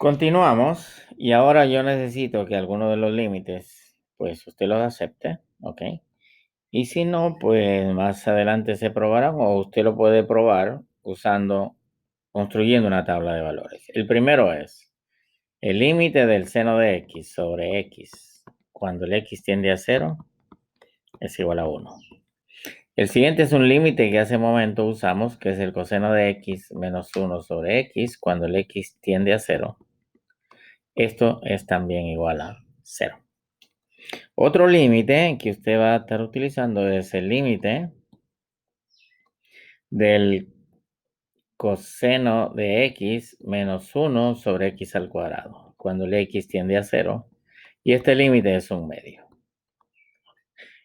Continuamos y ahora yo necesito que alguno de los límites, pues usted los acepte, ¿ok? Y si no, pues más adelante se probarán o usted lo puede probar construyendo una tabla de valores. El primero es el límite del seno de x sobre x cuando el x tiende a 0 es igual a 1. El siguiente es un límite que hace un momento usamos, que es el coseno de x menos 1 sobre x cuando el x tiende a 0. Esto es también igual a 0. Otro límite que usted va a estar utilizando es el límite del coseno de x menos 1 sobre x al cuadrado, cuando el x tiende a 0, y este límite es un medio.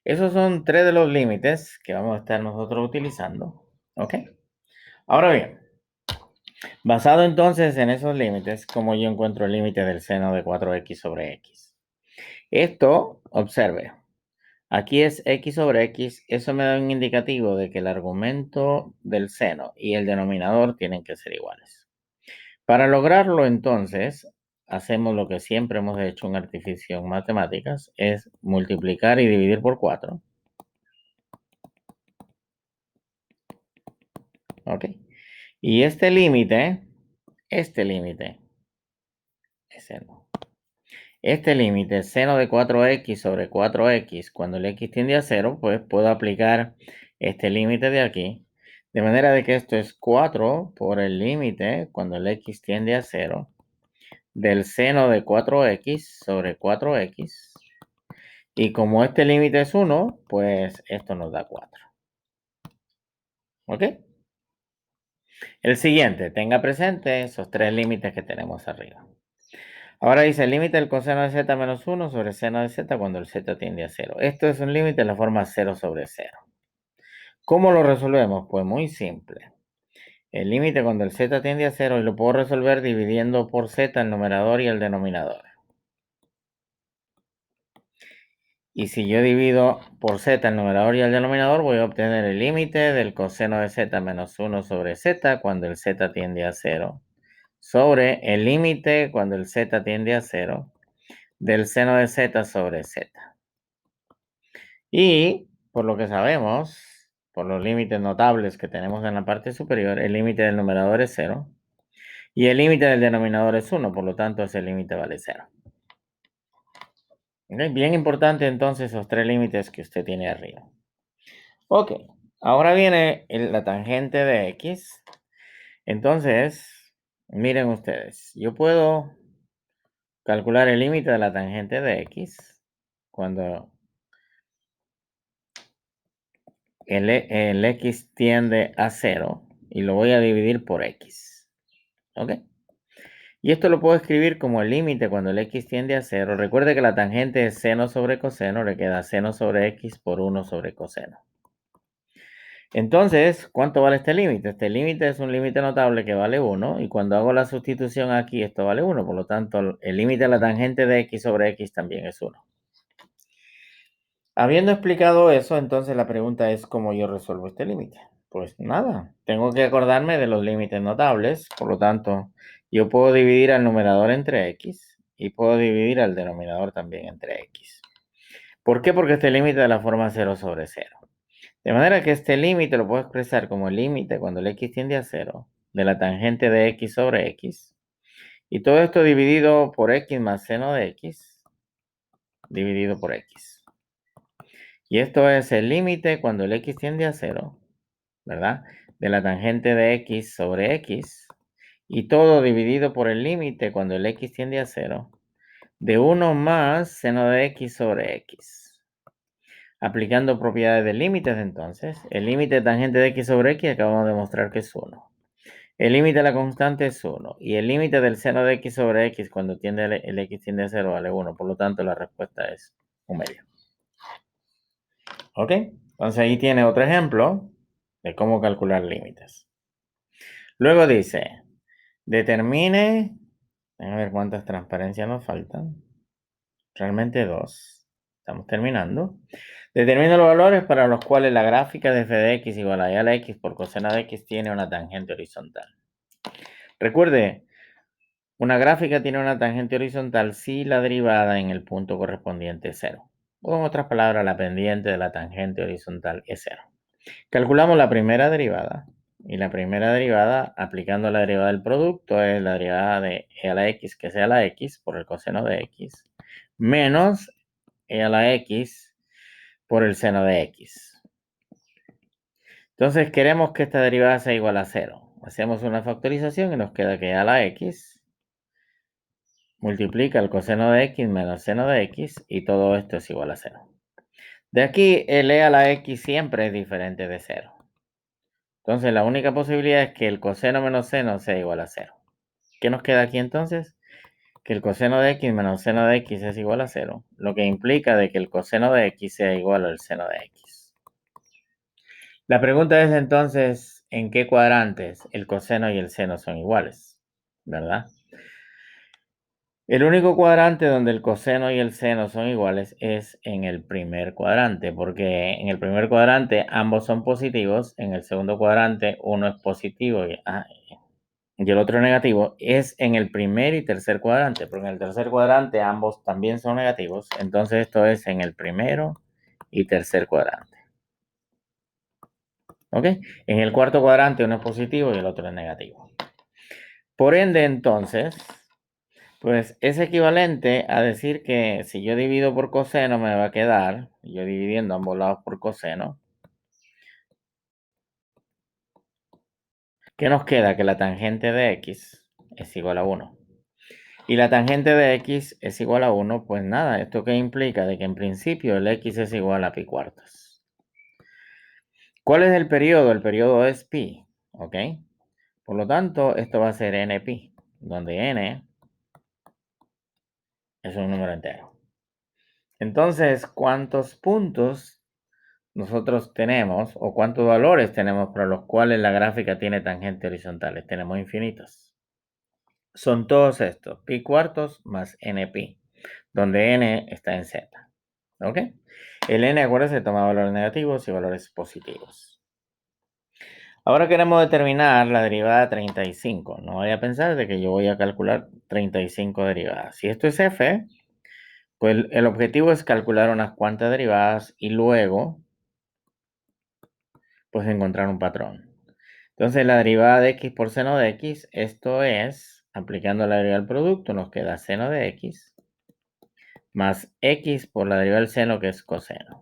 Esos son tres de los límites que vamos a estar nosotros utilizando, ¿ok? Ahora bien, basado entonces en esos límites, ¿cómo yo encuentro el límite del seno de 4x sobre x? Esto, observe, aquí es x sobre x, eso me da un indicativo de que el argumento del seno y el denominador tienen que ser iguales. Para lograrlo, entonces, hacemos lo que siempre hemos hecho en artificio en matemáticas, es multiplicar y dividir por 4. ¿Ok? Y este límite es seno. Este límite, seno de 4x sobre 4x, cuando el x tiende a 0, pues puedo aplicar este límite de aquí. De manera de que esto es 4 por el límite, cuando el x tiende a 0, del seno de 4x sobre 4x. Y como este límite es 1, pues esto nos da 4. ¿Ok? El siguiente, tenga presente esos tres límites que tenemos arriba. Ahora dice el límite del coseno de z menos 1 sobre seno de z cuando el z tiende a 0. Esto es un límite en la forma 0 sobre 0. ¿Cómo lo resolvemos? Pues muy simple. El límite cuando el z tiende a 0 y lo puedo resolver dividiendo por z el numerador y el denominador. Y si yo divido por z el numerador y el denominador, voy a obtener el límite del coseno de z menos 1 sobre z cuando el z tiende a 0 sobre el límite cuando el z tiende a 0 del seno de z sobre z. Y por lo que sabemos, por los límites notables que tenemos en la parte superior, el límite del numerador es 0 y el límite del denominador es 1, por lo tanto ese límite vale 0. ¿Okay? Bien importante entonces esos tres límites que usted tiene arriba. Ok, ahora viene la tangente de x. Entonces, miren ustedes, yo puedo calcular el límite de la tangente de x cuando el x tiende a 0 y lo voy a dividir por x. ¿Ok? Y esto lo puedo escribir como el límite cuando el x tiende a 0. Recuerde que la tangente es seno sobre coseno, le queda seno sobre x por 1 sobre coseno. Entonces, ¿cuánto vale este límite? Este límite es un límite notable que vale 1 y cuando hago la sustitución aquí esto vale 1. Por lo tanto, el límite de la tangente de x sobre x también es 1. Habiendo explicado eso, entonces la pregunta es ¿cómo yo resuelvo este límite? Pues nada, tengo que acordarme de los límites notables, por lo tanto, yo puedo dividir al numerador entre x y puedo dividir al denominador también entre x. ¿Por qué? Porque este límite de la forma 0 sobre 0. De manera que este límite lo puedo expresar como el límite cuando el x tiende a 0 de la tangente de x sobre x. Y todo esto dividido por x más seno de x dividido por x. Y esto es el límite cuando el x tiende a 0, ¿verdad? De la tangente de x sobre x. Y todo dividido por el límite cuando el x tiende a 0 de 1 más seno de x sobre x. Aplicando propiedades de límites entonces, el límite de tangente de x sobre x acabamos de mostrar que es 1. El límite de la constante es 1 y el límite del seno de x sobre x cuando el x tiende a 0 vale 1. Por lo tanto, la respuesta es 1/2. ¿Ok? Entonces ahí tiene otro ejemplo de cómo calcular límites. Luego dice, determine, a ver cuántas transparencias nos faltan. Realmente 2. Estamos terminando. Determina los valores para los cuales la gráfica de f de x igual a y a la x por coseno de x tiene una tangente horizontal. Recuerde, Una gráfica tiene una tangente horizontal si la derivada en el punto correspondiente es 0. O en otras palabras, la pendiente de la tangente horizontal es 0. Calculamos la primera derivada. Y la primera derivada, aplicando la derivada del producto, es la derivada de e a la x, que sea la x, por el coseno de x, menos e a la x por el seno de x. Entonces queremos que esta derivada sea igual a 0. Hacemos una factorización y nos queda que e a la x multiplica el coseno de x menos seno de x y todo esto es igual a 0. De aquí, el e a la x siempre es diferente de 0. Entonces, la única posibilidad es que el coseno menos seno sea igual a 0. ¿Qué nos queda aquí entonces? Que el coseno de x menos seno de x es igual a 0, lo que implica de que el coseno de x sea igual al seno de x. La pregunta es entonces, ¿en qué cuadrantes el coseno y el seno son iguales? ¿Verdad? El único cuadrante donde el coseno y el seno son iguales es en el primer cuadrante, porque en el primer cuadrante ambos son positivos, en el segundo cuadrante uno es positivo y el otro negativo. Es en el primer y tercer cuadrante, porque en el tercer cuadrante ambos también son negativos, entonces esto es en el primero y tercer cuadrante. ¿Ok? En el cuarto cuadrante uno es positivo y el otro es negativo. Por ende, entonces, pues es equivalente a decir que si yo divido por coseno me va a quedar, yo dividiendo ambos lados por coseno, ¿qué nos queda? Que la tangente de x es igual a 1. Y la tangente de x es igual a 1, pues nada, ¿esto qué implica? De que en principio el x es igual a pi cuartos. ¿Cuál es el periodo? El periodo es pi, ¿ok? Por lo tanto, esto va a ser npi, donde n es un número entero. Entonces, ¿cuántos puntos nosotros tenemos o cuántos valores tenemos para los cuales la gráfica tiene tangentes horizontales? Tenemos infinitos. Son todos estos, pi cuartos más npi, donde n está en z. ¿Ok? El n, acuérdense, toma valores negativos y valores positivos. Ahora queremos determinar la derivada 35. No vaya a pensar de que yo voy a calcular 35 derivadas. Si esto es f, pues el objetivo es calcular unas cuantas derivadas y luego, pues encontrar un patrón. Entonces la derivada de x por seno de x, esto es, aplicando la derivada del producto, nos queda seno de x más x por la derivada del seno, que es coseno.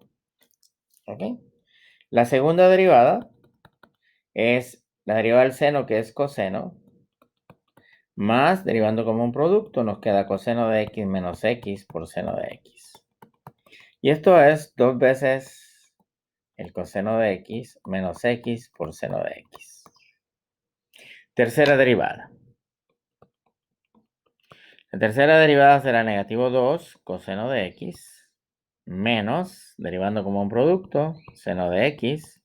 ¿Ok? La segunda derivada es la derivada del seno, que es coseno, más, derivando como un producto, nos queda coseno de x menos x por seno de x. Y esto es 2 veces el coseno de x menos x por seno de x. Tercera derivada. La tercera derivada será negativo 2 coseno de x menos, derivando como un producto, seno de x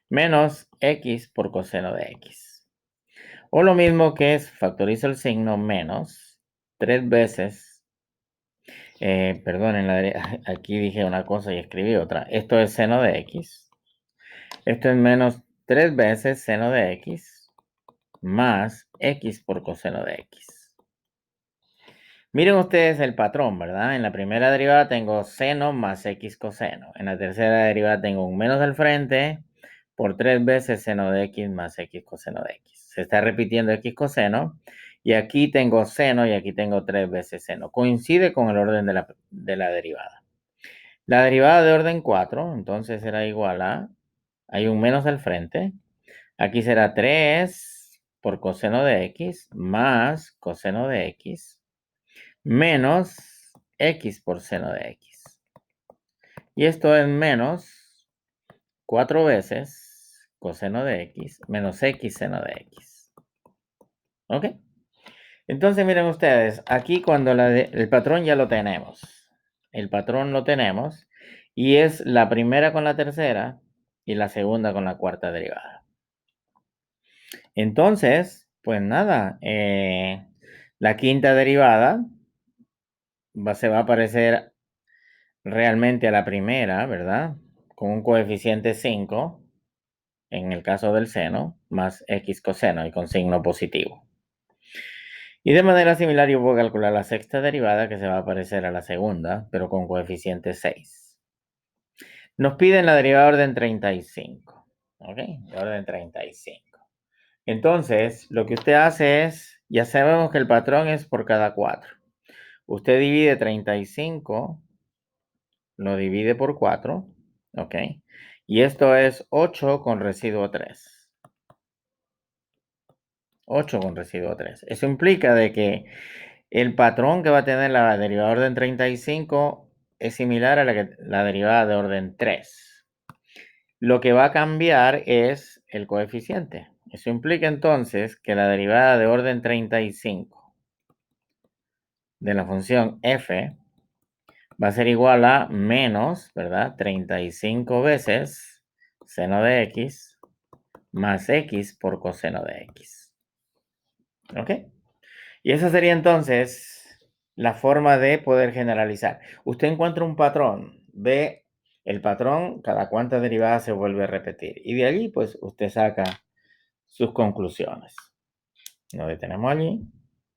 menos x por coseno de x. O lo mismo que es, factorizo el signo, menos 3 veces, perdón, aquí dije una cosa y escribí otra. Esto es seno de x. Esto es menos 3 veces seno de x más x por coseno de x. Miren ustedes el patrón, ¿verdad? En la primera derivada tengo seno más x coseno. En la tercera derivada tengo un menos al frente por 3 veces seno de x más x coseno de x. Se está repitiendo x coseno. Y aquí tengo seno y aquí tengo 3 veces seno. Coincide con el orden de la derivada. La derivada de orden 4, entonces será igual a, hay un menos al frente. Aquí será 3 por coseno de x más coseno de x menos x por seno de x. Y esto es menos 4 veces coseno de x menos x seno de x. ¿Ok? Entonces miren ustedes, aquí cuando el patrón ya lo tenemos. El patrón lo tenemos y es la primera con la tercera y la segunda con la cuarta derivada. Entonces, pues nada, la quinta derivada se va a parecer realmente a la primera, ¿verdad? Con un coeficiente 5, en el caso del seno, más x coseno y con signo positivo. Y de manera similar yo puedo calcular la sexta derivada que se va a parecer a la segunda, pero con coeficiente 6. Nos piden la derivada de orden 35. ¿Ok? De orden 35. Entonces, lo que usted hace es, ya sabemos que el patrón es por cada 4. Usted divide 35, lo divide por 4, ¿ok? Y esto es 8 con residuo 3. 8 con residuo 3. Eso implica de que el patrón que va a tener la derivada de orden 35 es similar a la derivada de orden 3. Lo que va a cambiar es el coeficiente. Eso implica entonces que la derivada de orden 35 de la función f va a ser igual a menos, ¿verdad? 35 veces seno de x más x por coseno de x. ¿Ok? Y esa sería entonces la forma de poder generalizar. Usted encuentra un patrón, ve el patrón, cada cuánta derivada se vuelve a repetir. Y de allí, pues, usted saca sus conclusiones. Nos detenemos allí.